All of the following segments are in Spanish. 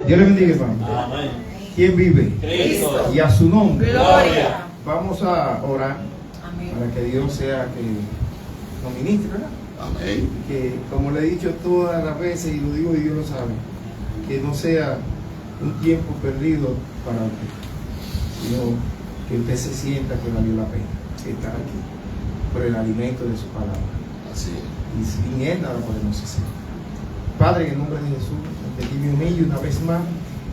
Dios le bendiga, hermano. Amén. ¿Quién vive? Cristo. Y a su nombre. Gloria. Vamos a orar para que Dios sea que nos ministre, ¿verdad? Amén. Que, como le he dicho todas las veces, y lo digo y Dios lo sabe, que no sea un tiempo perdido para usted, sino que usted se sienta que valió la pena estar aquí por el alimento de su palabra. Así es. Y sin Él nada podemos hacer. Padre, en el nombre de Jesús, ante ti me humillo una vez más.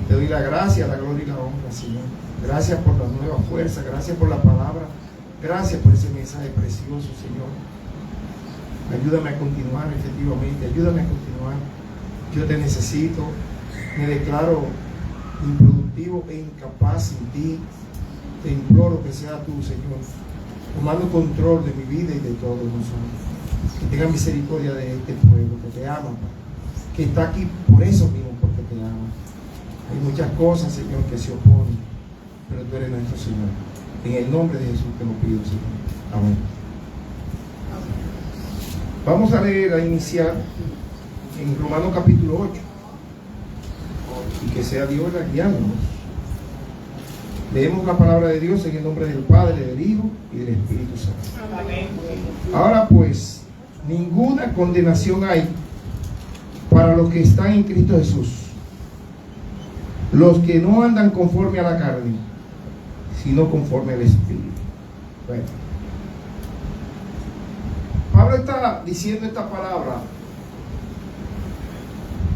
Te doy la gracia, la gloria y la honra, Señor. Gracias por la nueva fuerza, gracias por la palabra, gracias por ese mensaje precioso, Señor. Ayúdame a continuar efectivamente, ayúdame a continuar. Yo te necesito, me declaro improductivo e incapaz sin ti. Te imploro que sea tú, Señor, tomando control de mi vida y de todos nosotros. Que tenga misericordia de este pueblo que te ama, que está aquí por eso mismo, porque te ama. Hay muchas cosas, Señor, que se oponen, pero tú eres nuestro Señor. En el nombre de Jesús te lo pido, Señor. Amén. Vamos a leer, a iniciar en Romanos capítulo 8. Y que sea Dios guiándonos. Leemos la palabra de Dios en el nombre del Padre, del Hijo y del Espíritu Santo. Amén. Ahora pues, ninguna condenación hay para los que están en Cristo Jesús, los que no andan conforme a la carne, sino conforme al Espíritu. Bueno, Pablo está diciendo esta palabra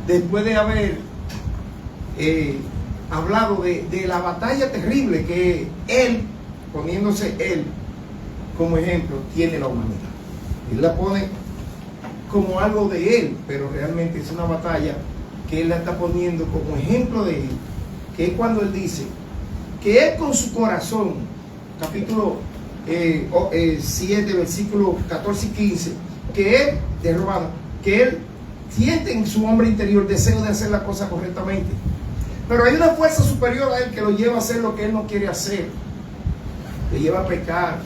después de haber hablado de la batalla terrible que él, poniéndose él como ejemplo, tiene la humanidad. Él la pone como algo de él, pero realmente es una batalla que él la está poniendo como ejemplo de él, que es cuando él dice que él con su corazón, capítulo 7, versículos 14 y 15, que él, de Romano, que él siente en su hombre interior deseo de hacer la cosa correctamente, pero hay una fuerza superior a él que lo lleva a hacer lo que él no quiere hacer, le lleva a pecar,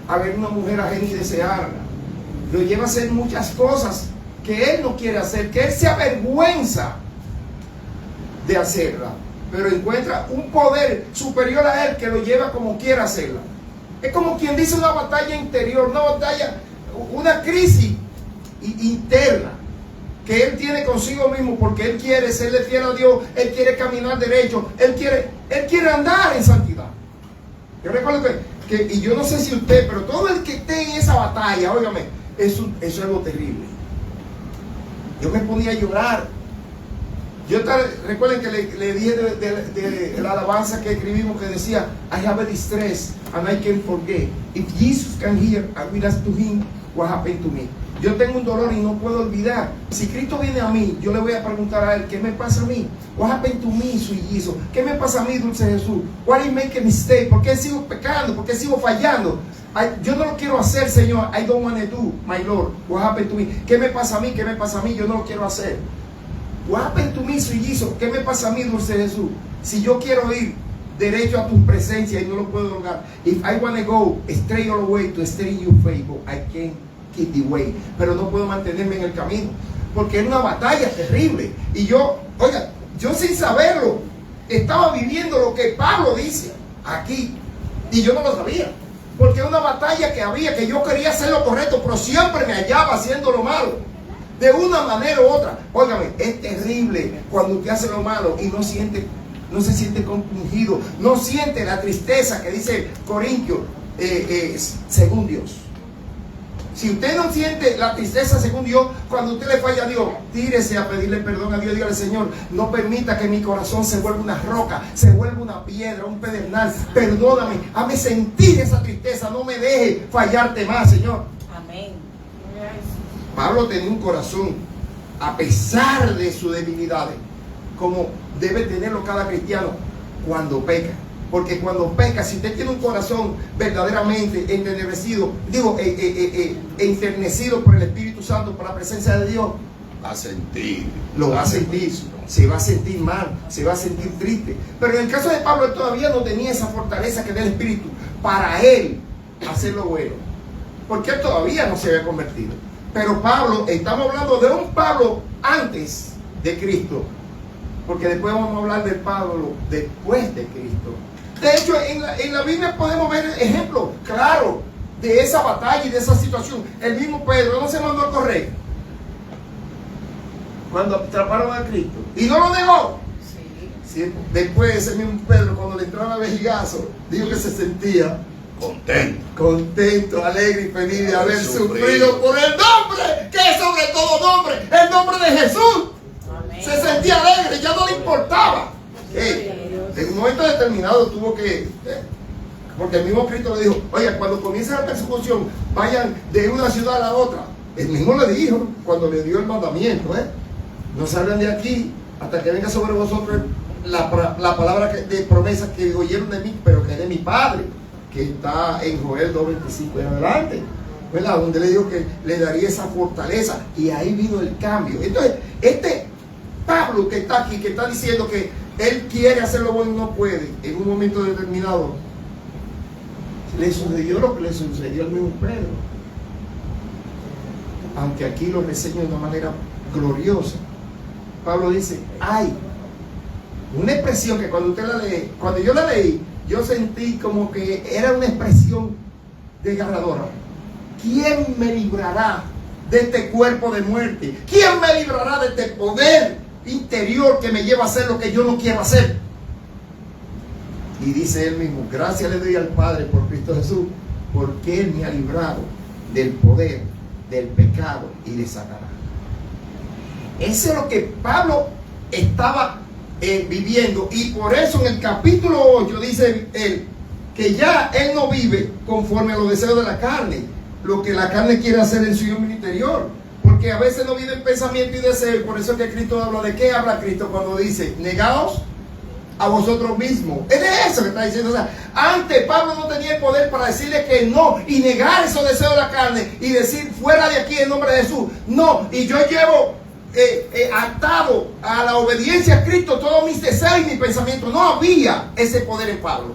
a ver una mujer ajena y desearla, lo lleva a hacer muchas cosas que él no quiere hacer, que él se avergüenza de hacerla, pero encuentra un poder superior a él que lo lleva como quiera hacerla. Es como quien dice una batalla interior, una batalla, una crisis interna que él tiene consigo mismo, porque él quiere serle fiel a Dios, él quiere caminar derecho, él quiere andar en santidad. Yo recuerdo que y yo no sé si usted, pero todo el que esté en esa batalla, óigame, eso es algo terrible. Yo me ponía a llorar. Recuerden que le dije de la alabanza que escribimos que decía, I have a distress and I can't forget. If Jesus can hear and witness to him, what happened to me? Yo tengo un dolor y no puedo olvidar. Si Cristo viene a mí, yo le voy a preguntar a él, ¿qué me pasa a mí? What happened to me, sweet Jesus? ¿Qué me pasa a mí, dulce Jesús? Why I make a mistake? ¿Por qué sigo pecando? ¿Por qué sigo fallando? Yo no lo quiero hacer, Señor. I don't want to do, my Lord. What happened to me? ¿Qué me pasa a mí? ¿Qué me pasa a mí? Yo no lo quiero hacer. What happened to me, sweet Jesus? ¿Qué me pasa a mí, dulce Jesús? Si yo quiero ir derecho a tu presencia y no lo puedo lograr. If I want to go straight all the way to stay in your favor, I can't keep the way. Pero no puedo mantenerme en el camino, porque es una batalla terrible. Y yo sin saberlo, estaba viviendo lo que Pablo dice aquí, y yo no lo sabía, porque es una batalla que había, que yo quería hacer lo correcto, pero siempre me hallaba haciendo lo malo, de una manera u otra. Óigame, es terrible cuando usted hace lo malo y no se siente compungido, no siente la tristeza que dice Corintios, según Dios. Si usted no siente la tristeza según Dios, cuando usted le falla a Dios, tírese a pedirle perdón a Dios. Dígale, Señor, no permita que mi corazón se vuelva una roca, se vuelva una piedra, un pedernal. Perdóname, hazme sentir esa tristeza, no me deje fallarte más, Señor. Amén. Pablo tenía un corazón, a pesar de sus debilidades, como debe tenerlo cada cristiano cuando peca. Porque cuando peca, si usted tiene un corazón verdaderamente entenebrecido, enternecido por el Espíritu Santo, por la presencia de Dios, Va a sentir. lo va a sentir, se va a sentir mal, se va a sentir triste. Pero en el caso de Pablo, él todavía no tenía esa fortaleza que da el Espíritu para él hacer lo bueno, porque él todavía no se había convertido. Pero Pablo, estamos hablando de un Pablo antes de Cristo, porque después vamos a hablar de Pablo después de Cristo. De hecho, en la Biblia podemos ver ejemplos claros de esa batalla y de esa situación. El mismo Pedro no se mandó a correr cuando atraparon a Cristo y no lo dejó. Sí, después ese mismo Pedro, cuando le entraba el vejigazo, dijo que se sentía contento, alegre y feliz de haber sufrido por el nombre que es sobre todo nombre, el nombre de Jesús. Amén. Se sentía alegre, ya no le importaba. En un momento determinado tuvo que, porque el mismo Cristo le dijo, oye, cuando comience la persecución, vayan de una ciudad a la otra. El mismo le dijo, cuando le dio el mandamiento, no salgan de aquí hasta que venga sobre vosotros la palabra de promesa que oyeron de mí, pero que es de mi Padre, que está en Joel 2:25 en adelante, ¿verdad? Donde le dijo que le daría esa fortaleza, y ahí vino el cambio. Entonces, este Pablo que está aquí, que está diciendo que él quiere hacer lo bueno y no puede, en un momento determinado, le sucedió lo que le sucedió al mismo Pedro. Aunque aquí lo reseño de una manera gloriosa. Pablo dice, hay una expresión que cuando usted la lee, cuando yo la leí, yo sentí como que era una expresión desgarradora. ¿Quién me librará de este cuerpo de muerte? ¿Quién me librará de este poder interior que me lleva a hacer lo que yo no quiero hacer? Y dice él mismo, gracias le doy al Padre por Cristo Jesús, porque Él me ha librado del poder, del pecado y de Satanás. Eso es lo que Pablo estaba viviendo, y por eso en el capítulo 8 dice él que ya él no vive conforme a los deseos de la carne, lo que la carne quiere hacer en su hombre interior, porque a veces no vive en pensamiento y deseo. Y por eso es que Cristo habla. ¿De qué habla Cristo cuando dice negaos a vosotros mismos? Es de eso que está diciendo. O sea, antes Pablo no tenía el poder para decirle que no y negar esos deseos de la carne y decir fuera de aquí en nombre de Jesús. No, y yo llevo atado a la obediencia a Cristo todos mis deseos y mis pensamientos. No había ese poder en Pablo.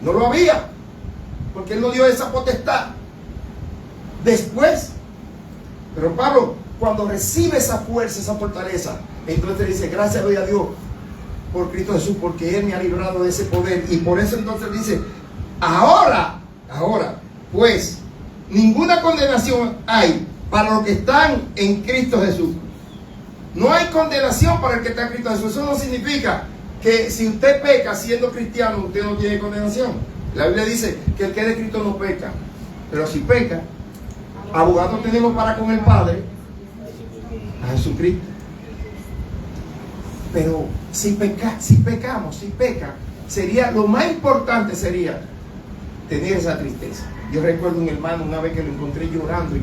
No lo había, porque Él no dio esa potestad después. Pero Pablo, cuando recibe esa fuerza, esa fortaleza, entonces dice, gracias doy a Dios por Cristo Jesús, porque Él me ha librado de ese poder. Y por eso entonces dice, ahora, pues, ninguna condenación hay para los que están en Cristo Jesús. No hay condenación para el que está en Cristo Jesús. Eso no significa que si usted peca siendo cristiano, usted no tiene condenación. La Biblia dice que el que es de Cristo no peca. Pero si peca, abogado tenemos para con el Padre, a Jesucristo. Pero si peca, sería, lo más importante sería tener esa tristeza. Yo recuerdo un hermano una vez que lo encontré llorando.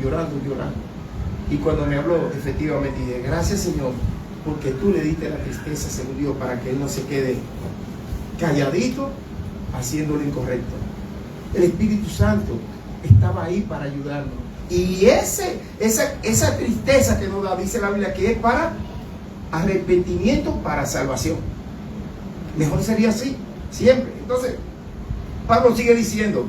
Y cuando me habló, efectivamente, dije, gracias Señor, porque tú le diste la tristeza, según Dios, para que él no se quede calladito haciendo lo incorrecto. El Espíritu Santo estaba ahí para ayudarnos. Y esa tristeza que nos da, dice la Biblia, que es para arrepentimiento, para salvación. Mejor sería así, siempre. Entonces, Pablo sigue diciendo,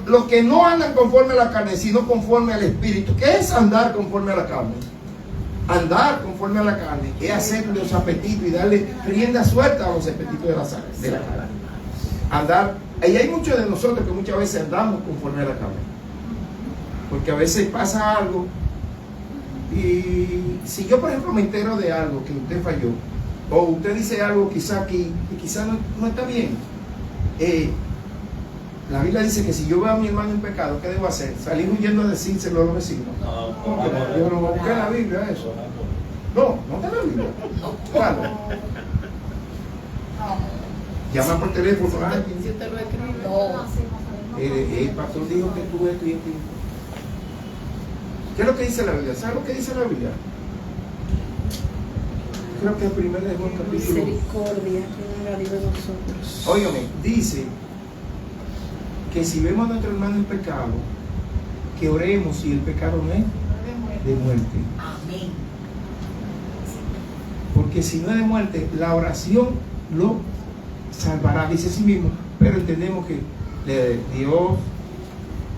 los que no andan conforme a la carne, sino conforme al Espíritu. ¿Qué es andar conforme a la carne? Andar conforme a la carne es hacer los apetitos y darle rienda suelta a los apetitos de la carne. Andar, y hay muchos de nosotros que muchas veces andamos conforme a la carne, porque a veces pasa algo, y si yo por ejemplo me entero de algo que usted falló, o usted dice algo quizá que quizá no está bien, la Biblia dice que si yo veo a mi hermano en pecado, ¿qué debo hacer? ¿Salir huyendo a decírselo a los vecinos? Yo no voy a buscar en la Biblia eso. No está en la Biblia. Claro. Llama por teléfono a alguien. Si usted lo escribe. El pastor dijo que tú esto y esto. ¿Qué es lo que dice la Biblia? ¿Sabes lo que dice la Biblia? Creo que el primer de Juan capítulo. Misericordia que venga de nosotros. Óigame, dice que si vemos a nuestro hermano en pecado, que oremos si el pecado no es de muerte. Amén. Porque si no es de muerte, la oración lo salvará, dice sí mismo. Pero entendemos que Dios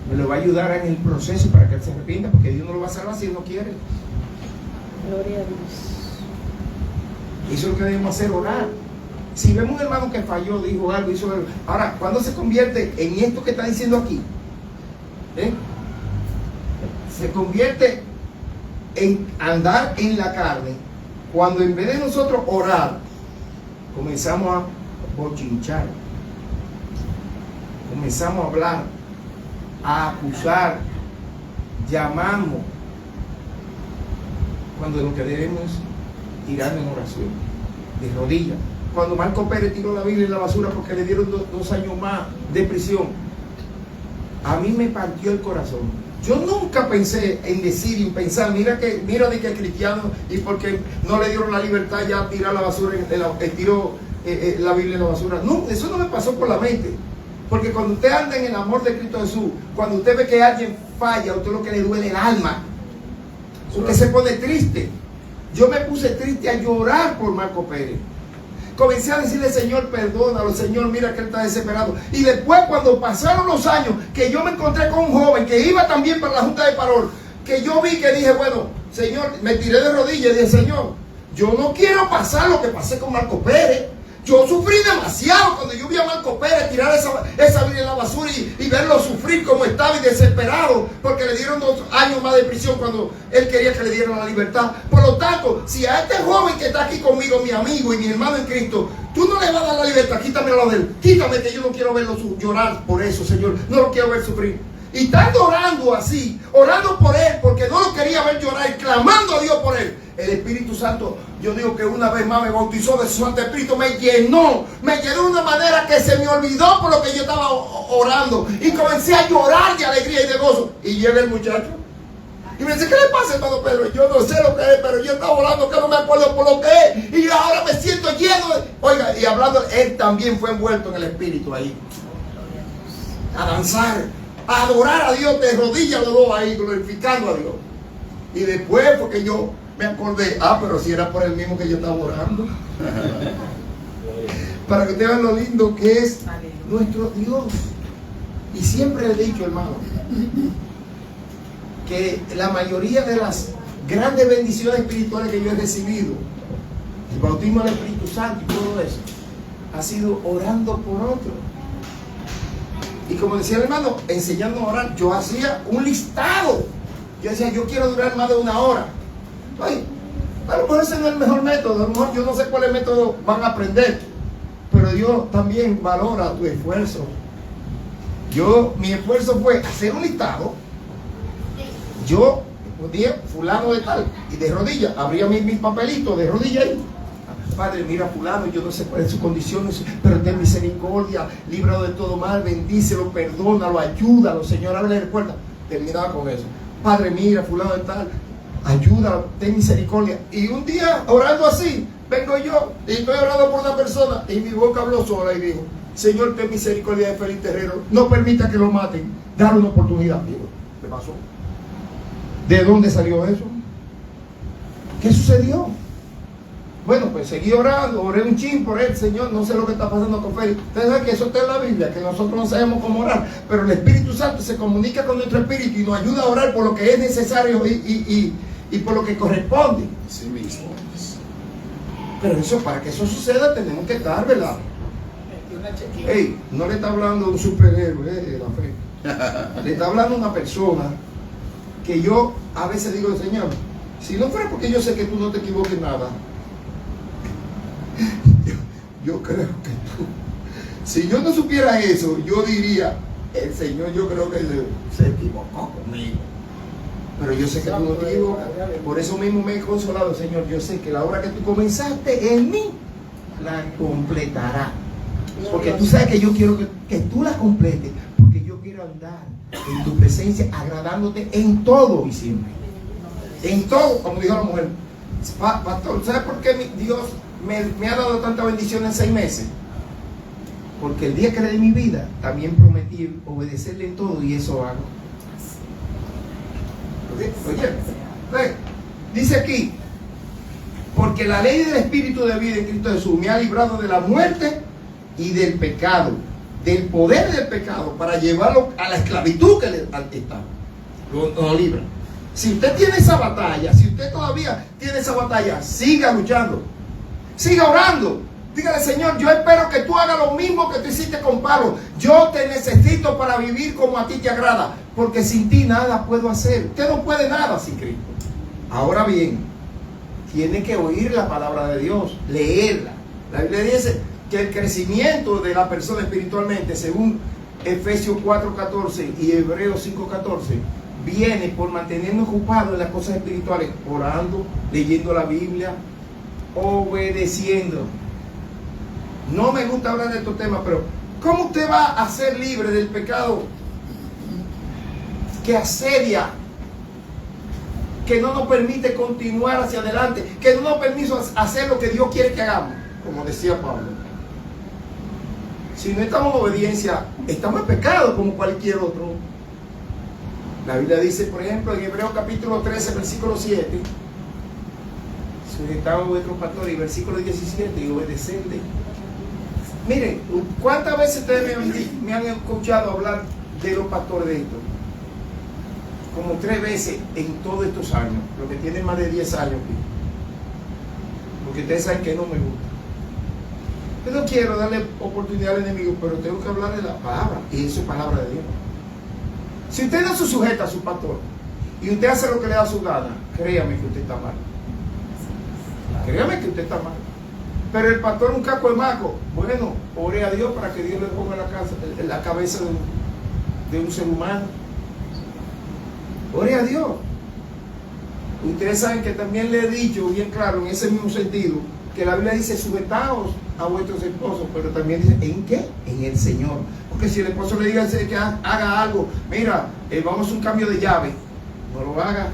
me lo va a ayudar en el proceso para que él se arrepienta, porque Dios no lo va a salvar si él no quiere. Gloria a Dios. Eso es lo que debemos hacer, orar. Si vemos un hermano que falló, dijo algo, hizo algo. Ahora, ¿cuándo se convierte en esto que está diciendo aquí? Se convierte en andar en la carne cuando en vez de nosotros orar, comenzamos a bochinchar, comenzamos a hablar, a acusar, llamamos, cuando lo que debemos es tirarnos en oración, de rodillas. Cuando Marco Pérez tiró la Biblia en la basura porque le dieron 2 años más de prisión, a mí me partió el corazón. Yo nunca pensé en decir y pensar, mira de que es cristiano y porque no le dieron la libertad ya tirar la basura, tiró la Biblia en la basura. No, eso no me pasó por la mente. Porque cuando usted anda en el amor de Cristo Jesús, cuando usted ve que alguien falla, a usted lo que le duele el alma. Usted se pone triste. Yo me puse triste a llorar por Marco Pérez. Comencé a decirle, Señor, perdónalo, Señor, mira que él está desesperado. Y después, cuando pasaron los años, que yo me encontré con un joven que iba también para la Junta de Parol, que yo vi que dije, bueno, Señor, me tiré de rodillas y dije, Señor, yo no quiero pasar lo que pasé con Marco Pérez. Yo sufrí demasiado cuando yo vi a Marco Pérez tirar esa Biblia en la basura y verlo sufrir como estaba y desesperado porque le dieron 2 años más de prisión cuando él quería que le dieran la libertad. Por lo tanto, si a este joven que está aquí conmigo, mi amigo y mi hermano en Cristo, tú no le vas a dar la libertad, quítame la de él, quítame, que yo no quiero verlo llorar por eso, Señor, no lo quiero ver sufrir. Y estando orando así, orando por él, porque no lo quería ver llorar y clamando a Dios por él, el Espíritu Santo, yo digo que una vez más me bautizó de su Santo Espíritu, me llenó de una manera que se me olvidó por lo que yo estaba orando y comencé a llorar de alegría y de gozo. Y llega el muchacho y me dice, ¿qué le pasa, hermano Pedro? Yo no sé lo que es, pero yo estaba orando que no me acuerdo por lo que es y ahora me siento lleno de... Oiga, y hablando, él también fue envuelto en el Espíritu ahí, a danzar, a adorar a Dios de rodillas los dos ahí, glorificando a Dios. Y después, porque yo me acordé, pero si era por el mismo que yo estaba orando. Para que ustedes vean lo lindo que es nuestro Dios. Y siempre he dicho, hermano, que la mayoría de las grandes bendiciones espirituales que yo he recibido, el bautismo del Espíritu Santo y todo eso, ha sido orando por otro. Y como decía el hermano, enseñando a orar, yo hacía un listado. Yo decía, yo quiero durar más de 1 hora. Oye, a lo mejor ese no es el mejor método, a lo mejor yo no sé cuál método van a aprender, pero Dios también valora tu esfuerzo. Mi esfuerzo fue hacer un listado. Yo dije, fulano de tal, y de rodillas, abría mis papelitos de rodillas ahí. Padre, mira fulano, yo no sé cuáles son sus condiciones, pero ten misericordia, líbralo de todo mal, bendícelo, perdónalo, ayúdalo, Señor, ábrele la puerta. Terminaba con eso. Padre, mira fulano de tal, ayúdalo, ten misericordia. Y un día, orando así, vengo yo y estoy orando por una persona y mi boca habló sola y dijo, Señor, ten misericordia de Félix Terrero, no permita que lo maten, dale una oportunidad. Digo, ¿qué pasó? ¿De dónde salió eso? ¿Qué sucedió? Bueno, pues seguí orando, oré un chin por él, Señor, no sé lo que está pasando con Félix. Ustedes saben que eso está en la Biblia, que nosotros no sabemos cómo orar, pero el Espíritu Santo se comunica con nuestro espíritu y nos ayuda a orar por lo que es necesario y por lo que corresponde. Sí mismo. Pero eso, para que eso suceda, tenemos que estar, ¿verdad? Hey, no le está hablando un superhéroe de la fe. Le está hablando una persona que yo a veces digo, Señor, si no fuera porque yo sé que tú no te equivoques nada, yo creo que tú, si yo no supiera eso, yo diría, el Señor yo creo que se equivocó conmigo. Pero yo sé que tú no te equivocas. Por eso mismo me he consolado, Señor. Yo sé que la obra que tú comenzaste en mí, la completará. Porque tú sabes que yo quiero que tú la completes. Porque yo quiero andar en tu presencia, agradándote en todo y siempre. En todo, como dijo la mujer. Pastor, ¿sabes por qué Dios me ha dado tanta bendición en 6 meses? Porque el día que le di mi vida, también prometí obedecerle en todo y eso hago. Oye, dice aquí, porque la ley del Espíritu de vida en Cristo Jesús me ha librado de la muerte y del pecado, del poder del pecado, para llevarlo a la esclavitud que le está. Lo libra. Si usted tiene esa batalla, si usted todavía tiene esa batalla, siga luchando. Siga orando. Dígale, Señor, yo espero que tú hagas lo mismo que tú hiciste con Pablo. Yo te necesito para vivir como a ti te agrada, porque sin ti nada puedo hacer. Usted no puede nada sin Cristo. Ahora bien, tiene que oír la palabra de Dios, leerla. La Biblia dice que el crecimiento de la persona espiritualmente, según Efesios 4:14 y Hebreos 5:14, viene por mantenernos ocupados en las cosas espirituales, orando, leyendo la Biblia, obedeciendo. No me gusta hablar de estos temas, pero ¿cómo usted va a ser libre del pecado que asedia, que no nos permite continuar hacia adelante, que no nos permite hacer lo que Dios quiere que hagamos? Como decía Pablo, si no estamos en obediencia, estamos en pecado como cualquier otro. La Biblia dice, por ejemplo, en Hebreos capítulo 13, versículo 7, sujetados a vuestros pastores, y versículo 17, y obedecerle. Miren, ¿cuántas veces ustedes me han escuchado hablar de los pastores de esto? Como 3 veces en todos estos años, los que tienen más de 10 años aquí. Porque ustedes saben que no me gusta. Yo no quiero darle oportunidad al enemigo, pero tengo que hablar de la palabra, y eso es palabra de Dios. Si usted no se sujeta a su pastor y usted hace lo que le da su gana, créame que usted está mal. Créame que usted está mal. Pero el pastor es un caco de maco. Bueno, ore a Dios para que Dios le ponga en la cabeza de un ser humano. Ore a Dios. Ustedes saben que también le he dicho bien claro en ese mismo sentido que la Biblia dice sujetaos a vuestros esposos, pero también dice ¿en qué? En el Señor. Porque si el esposo le diga que haga algo, mira, vamos a un cambio de llave, no lo haga.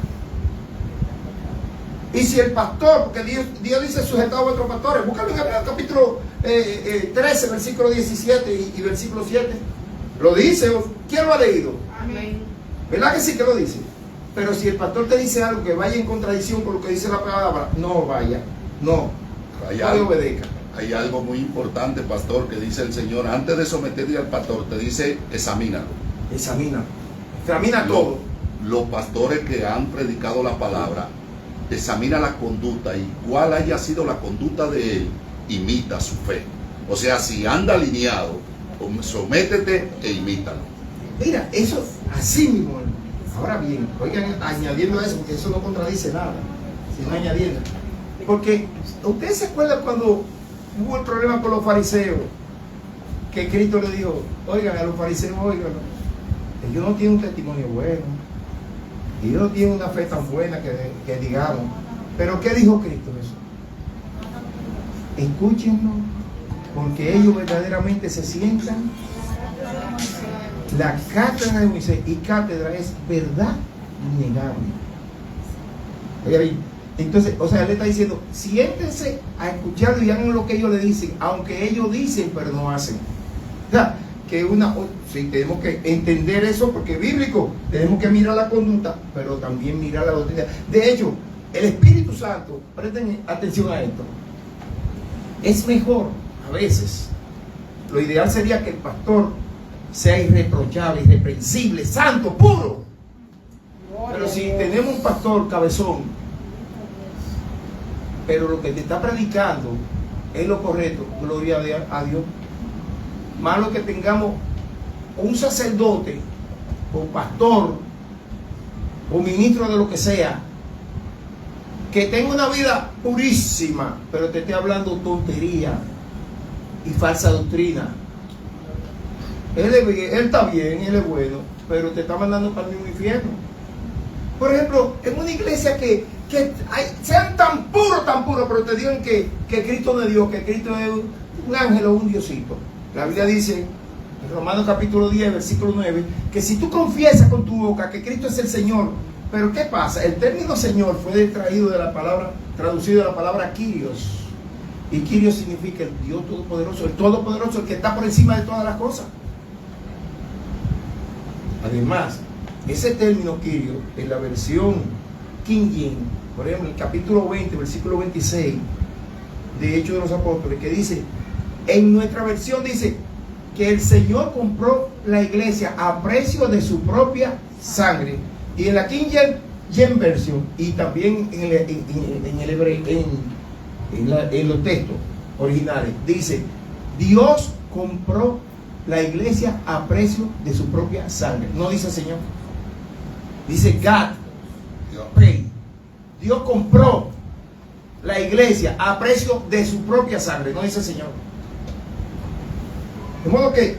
Y si el pastor, porque Dios dice sujetaos a vuestros pastores, búscalo en el capítulo 13, versículo 17 y versículo 7. Lo dice, ¿quién lo ha leído? Amén. ¿Verdad que sí que lo dice? Pero si el pastor te dice algo que vaya en contradicción con lo que dice la palabra, no vaya, no obedezca. Hay algo muy importante, pastor, que dice el Señor, antes de someterle al pastor, te dice, examínalo. Examina todo. Los pastores que han predicado la palabra, examina la conducta, y cuál haya sido la conducta de él, imita su fe. O sea, si anda alineado, sométete e imítalo. Mira, eso así mismo. Ahora bien, oigan, añadiendo a eso, porque eso no contradice nada, sino añadiendo. Porque ustedes se acuerdan cuando hubo el problema con los fariseos, que Cristo le dijo, oigan, a los fariseos, oigan, ellos no tienen un testimonio bueno, ellos no tienen una fe tan buena que digamos. Pero ¿qué dijo Cristo eso? Escúchenlo, porque ellos verdaderamente se sientan. La cátedra de Moisés, y cátedra es verdad innegable. Oiga bien, entonces, o sea, él está diciendo, siéntense a escucharlo y hagan lo que ellos le dicen, aunque ellos dicen, pero no hacen. O sea, que sí, tenemos que entender eso, porque es bíblico, tenemos que mirar la conducta, pero también mirar la doctrina. De hecho, el Espíritu Santo, presten atención a esto, es mejor, a veces, lo ideal sería que el pastor sea irreprochable, irreprensible, santo, puro. Pero si tenemos un pastor cabezón, pero lo que te está predicando es lo correcto, gloria a Dios. Malo que tengamos un sacerdote o pastor o ministro de lo que sea que tenga una vida purísima, pero te esté hablando tontería y falsa doctrina. Él está bien, él es bueno, pero te está mandando para el mismo infierno. Por ejemplo, en una iglesia que sean tan puros, pero te digan que Cristo no es Dios, que Cristo es un ángel o un diosito. La Biblia dice, en Romanos capítulo 10, versículo 9, que si tú confiesas con tu boca que Cristo es el Señor, pero ¿qué pasa? El término Señor fue traducido de la palabra Kyrios. Y Kyrios significa el Dios Todopoderoso, el que está por encima de todas las cosas. Además, ese término Kyrios, en la versión King James, por ejemplo, en el capítulo 20, versículo 26 de Hechos de los Apóstoles, que dice, en nuestra versión dice que el Señor compró la iglesia a precio de su propia sangre. Y en la King James Version, y también en el hebreo, en los textos originales, dice, Dios compró la iglesia a precio de su propia sangre. No dice Señor. Dice God paid. Dios compró la iglesia a precio de su propia sangre. No dice Señor. De modo que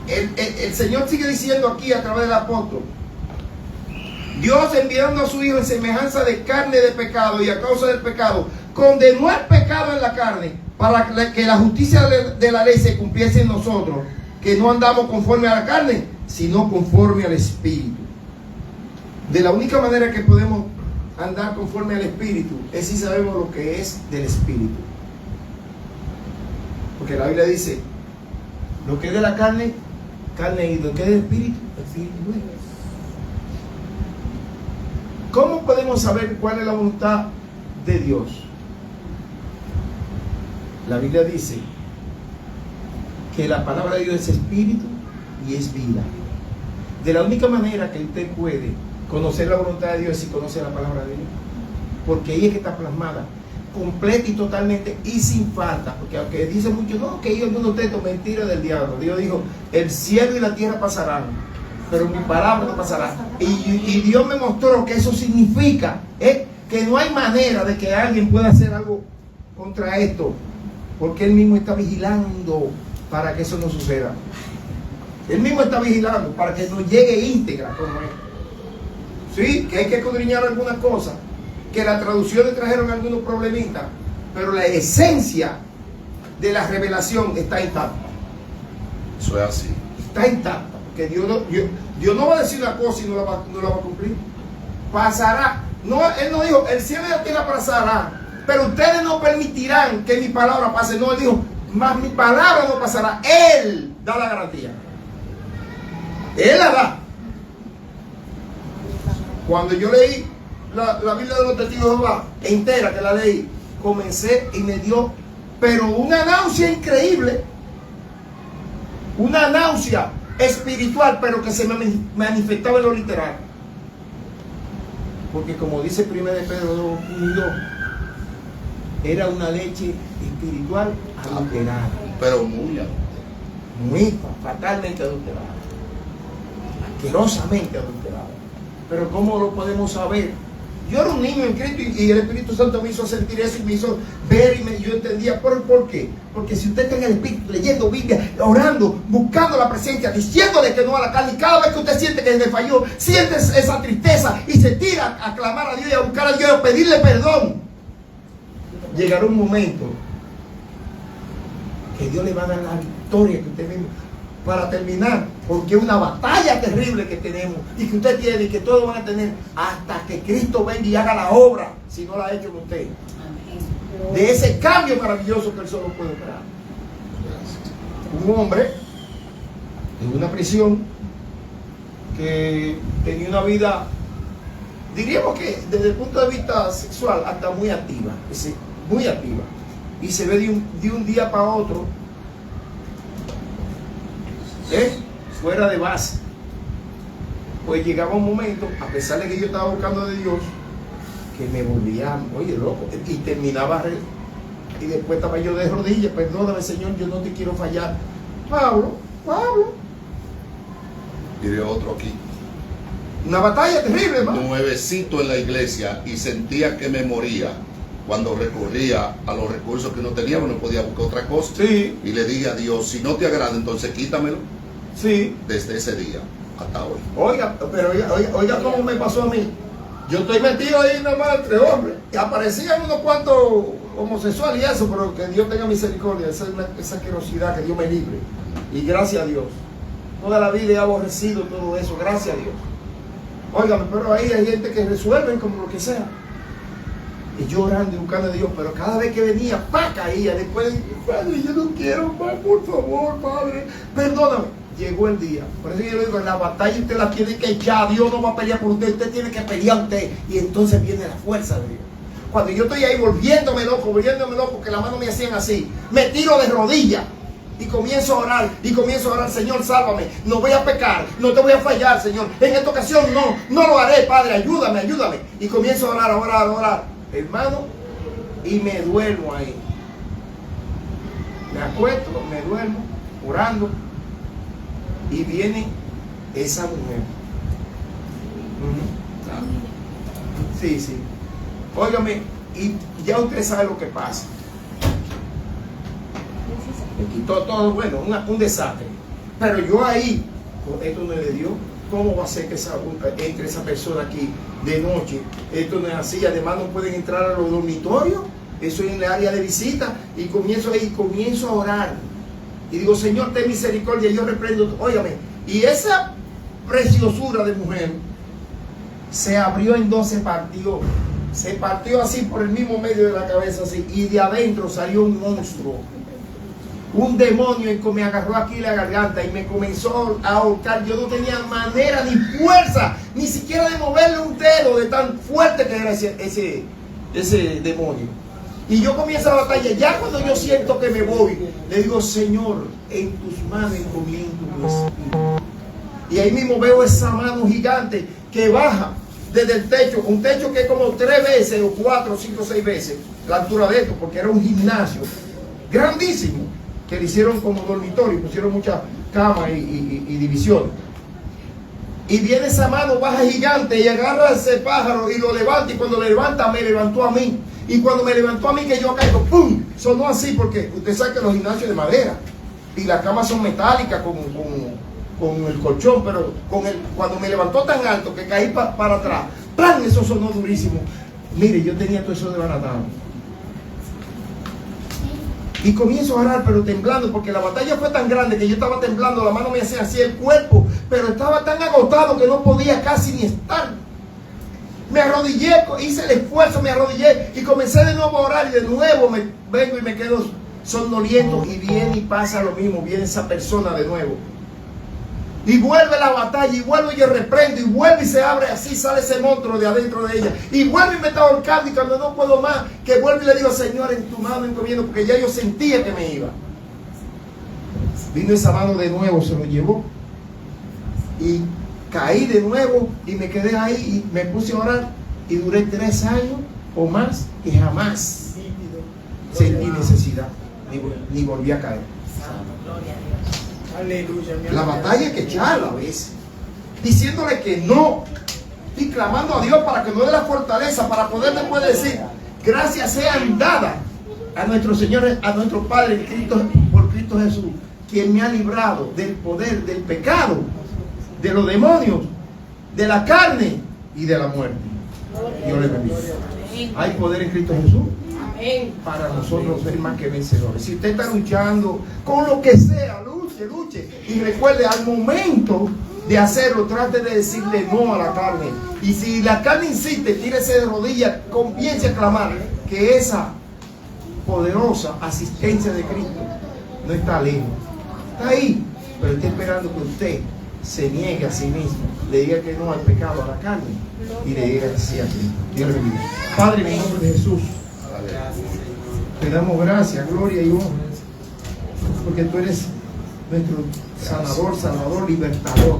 el Señor sigue diciendo aquí a través del apóstol, Dios enviando a su Hijo en semejanza de carne de pecado, y a causa del pecado condenó el pecado en la carne, para que la justicia de la ley se cumpliese en nosotros, que no andamos conforme a la carne, sino conforme al Espíritu. De la única manera que podemos andar conforme al Espíritu es si sabemos lo que es del Espíritu. Porque la Biblia dice, lo que es de la carne, carne, y lo que es del Espíritu, Espíritu es. ¿Cómo podemos saber cuál es la voluntad de Dios? La Biblia dice que la palabra de Dios es espíritu y es vida. De la única manera que usted puede conocer la voluntad de Dios es si conoce la palabra de Dios, porque ahí es que está plasmada, completa y totalmente y sin falta. Porque aunque dice mucho, no, que yo no texto, mentira del diablo. Dios dijo, el cielo y la tierra pasarán, pero mi palabra no pasará. Y Dios me mostró que eso significa que no hay manera de que alguien pueda hacer algo contra esto, porque Él mismo está vigilando para que eso no suceda. Él mismo está vigilando para que nos llegue íntegra como es. Sí, que hay que escudriñar algunas cosas, que las traducciones trajeron algunos problemitas, pero la esencia de la revelación está intacta. Eso es así. Está intacta, porque Dios no va a decir una cosa y no la va a cumplir. Pasará. No, Él no dijo, el cielo y la tierra pasará, pero ustedes no permitirán que mi palabra pase. No, Él dijo, más mi palabra no pasará. Él da la garantía. Él la da. Cuando yo leí la Biblia de los Testigos de Jehová entera, que la leí, comencé y me dio, pero una náusea increíble, una náusea espiritual, pero que se me manifestaba en lo literal. Porque como dice 1 de Pedro 2:1, era una leche espiritual adulterada. Pero muy fatalmente adulterada, asquerosamente adulterada. Pero ¿cómo lo podemos saber? Yo era un niño en Cristo y el Espíritu Santo me hizo sentir eso y me hizo ver y yo entendía. ¿Por qué? Porque si usted está en el Espíritu, leyendo Biblia, orando, buscando la presencia, diciéndole que no a la carne, y cada vez que usted siente que le falló, siente esa tristeza y se tira a clamar a Dios y a buscar a Dios, a pedirle perdón, llegará un momento que Dios le va a dar la victoria que usted mismo. Para terminar, porque es una batalla terrible que tenemos y que usted tiene y que todos van a tener hasta que Cristo venga y haga la obra, si no la ha hecho con usted. Amén. De ese cambio maravilloso que Él solo puede operar. Un hombre en una prisión que tenía una vida, diríamos que desde el punto de vista sexual, hasta muy activa, y se ve de un día para otro fuera de base. Pues llegaba un momento, a pesar de que yo estaba buscando de Dios, que me volvía, oye, loco, y terminaba y después estaba yo de rodillas, perdóname Señor, yo no te quiero fallar. Pablo, diré otro aquí, una batalla terrible, hermano. Nuevecito en la iglesia y sentía que me moría. Cuando recurría a los recursos que no teníamos, no podía buscar otra cosa. Sí. Y le dije a Dios, si no te agrada, entonces quítamelo. Sí. Desde ese día hasta hoy. Oiga, pero oiga cómo me pasó a mí. Yo estoy metido ahí nomás entre hombres. Y aparecían unos cuantos homosexuales y eso, pero que Dios tenga misericordia. Esa asquerosidad, que Dios me libre. Y gracias a Dios. Toda la vida he aborrecido todo eso, gracias a Dios. Óigame, pero ahí hay gente que resuelven como lo que sea. Y yo orando y buscando a Dios, pero cada vez que venía, caía. Después, Padre, yo no quiero más, por favor, Padre, perdóname. Llegó el día. Por eso yo le digo, en la batalla usted la tiene que echar. Dios no va a pelear por usted, usted tiene que pelear usted. Y entonces viene la fuerza de Dios. Cuando yo estoy ahí volviéndome loco, que las manos me hacían así, me tiro de rodillas y comienzo a orar, Señor, sálvame, no voy a pecar, no te voy a fallar, Señor. En esta ocasión no lo haré, Padre, ayúdame. Y comienzo a orar. Hermano, y me duermo ahí. Me acuesto, me duermo, orando, y viene esa mujer. Sí, sí. Óigame, y ya usted sabe lo que pasa. Me quitó todo, bueno, un desastre. Pero yo ahí, esto no es de Dios. ¿Cómo va a ser que entre esa persona aquí de noche? Esto no es así. Además no pueden entrar a los dormitorios. Eso es en el área de visita. Y comienzo ahí, comienzo a orar. Y digo, Señor, ten misericordia. Yo reprendo, óigame. Y esa preciosura de mujer se abrió en dos, se partió. Se partió así por el mismo medio de la cabeza, así. Y de adentro salió un monstruo. Un demonio que me agarró aquí la garganta y me comenzó a ahorcar. Yo no tenía manera ni fuerza, ni siquiera de moverle un dedo de tan fuerte que era ese demonio. Y yo comienzo la batalla. Ya cuando yo siento que me voy, le digo, Señor, en tus manos encomiendo mi espíritu. Y ahí mismo veo esa mano gigante que baja desde el techo, un techo que es como 3 veces o 4, 5, 6 veces la altura de esto, porque era un gimnasio grandísimo, que le hicieron como dormitorio, pusieron muchas camas y divisiones. Y viene esa mano baja gigante y agarra a ese pájaro y lo levanta, y cuando le levanta, me levantó a mí. Y cuando me levantó a mí, que yo caigo, ¡pum! Sonó así, porque usted sabe que los gimnasios de madera y las camas son metálicas con el colchón, pero cuando me levantó tan alto que caí para atrás, ¡plan! Eso sonó durísimo. Mire, yo tenía todo eso desbaratado. Y comienzo a orar, pero temblando, porque la batalla fue tan grande que yo estaba temblando, la mano me hacía así el cuerpo, pero estaba tan agotado que no podía casi ni estar. Me arrodillé, hice el esfuerzo, me arrodillé y comencé de nuevo a orar, y de nuevo me vengo y me quedo somnoliento, y viene y pasa lo mismo, viene esa persona de nuevo. Y vuelve la batalla, y vuelvo y yo reprendo, y vuelve y se abre así, sale ese monstruo de adentro de ella, y vuelve y me está ahorcando, y cuando no puedo más, que vuelvo y le digo, Señor, en tu mano encomiendo, porque ya yo sentía que me iba. Vino esa mano de nuevo, se lo llevó, y caí de nuevo, y me quedé ahí, y me puse a orar, y duré 3 años o más, y jamás sentí necesidad, ni volví a caer. Aleluya, La batalla hay que echarla a veces, diciéndole que no, y clamando a Dios para que nos dé la fortaleza para poder después decir, gracias sean dadas a nuestro Señor, a nuestro Padre por Cristo Jesús, quien me ha librado del poder del pecado, de los demonios, de la carne y de la muerte. Dios le bendiga. Hay poder en Cristo Jesús para nosotros ser más que vencedores. Si usted está luchando con lo que sea, luche. Y recuerde, al momento de hacerlo, trate de decirle no a la carne. Y si la carne insiste, tírese de rodillas, comience a clamar que esa poderosa asistencia de Cristo no está lejos. Está ahí, pero está esperando que usted se niegue a sí mismo, le diga que no al pecado, a la carne, y le diga que sí a Cristo. Dios le bendiga. Padre, en el nombre de Jesús, te damos gracias, gloria y honra, porque tú eres nuestro sanador, salvador, libertador.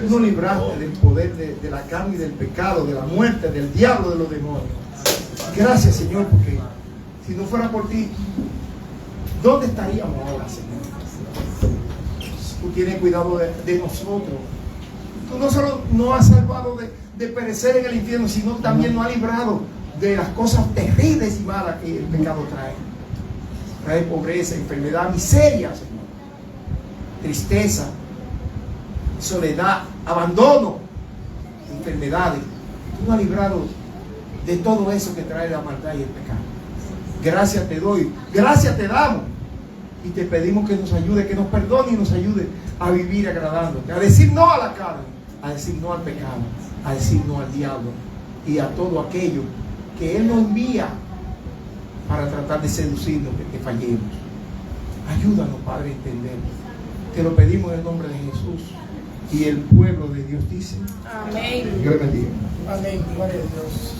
Tú nos libraste del poder de la carne y del pecado, de la muerte, del diablo, de los demonios. Gracias, Señor, porque si no fuera por ti, ¿dónde estaríamos ahora, Señor? Tú tienes cuidado de nosotros. Tú no solo nos has salvado de perecer en el infierno, sino también nos has librado de las cosas terribles y malas que el pecado trae. Trae pobreza, enfermedad, miseria, Señor. Tristeza, soledad, abandono, enfermedades. Tú nos has librado de todo eso que trae la maldad y el pecado. Gracias te doy, gracias te damos, y te pedimos que nos ayude, que nos perdone y nos ayude a vivir agradándote, a decir no a la carne, a decir no al pecado, a decir no al diablo y a todo aquello que Él nos envía para tratar de seducirnos, que fallemos. Ayúdanos, Padre, a entenderlo. Te lo pedimos en el nombre de Jesús. Y el pueblo de Dios dice: amén. Dios le bendiga. Amén. Gloria a Dios.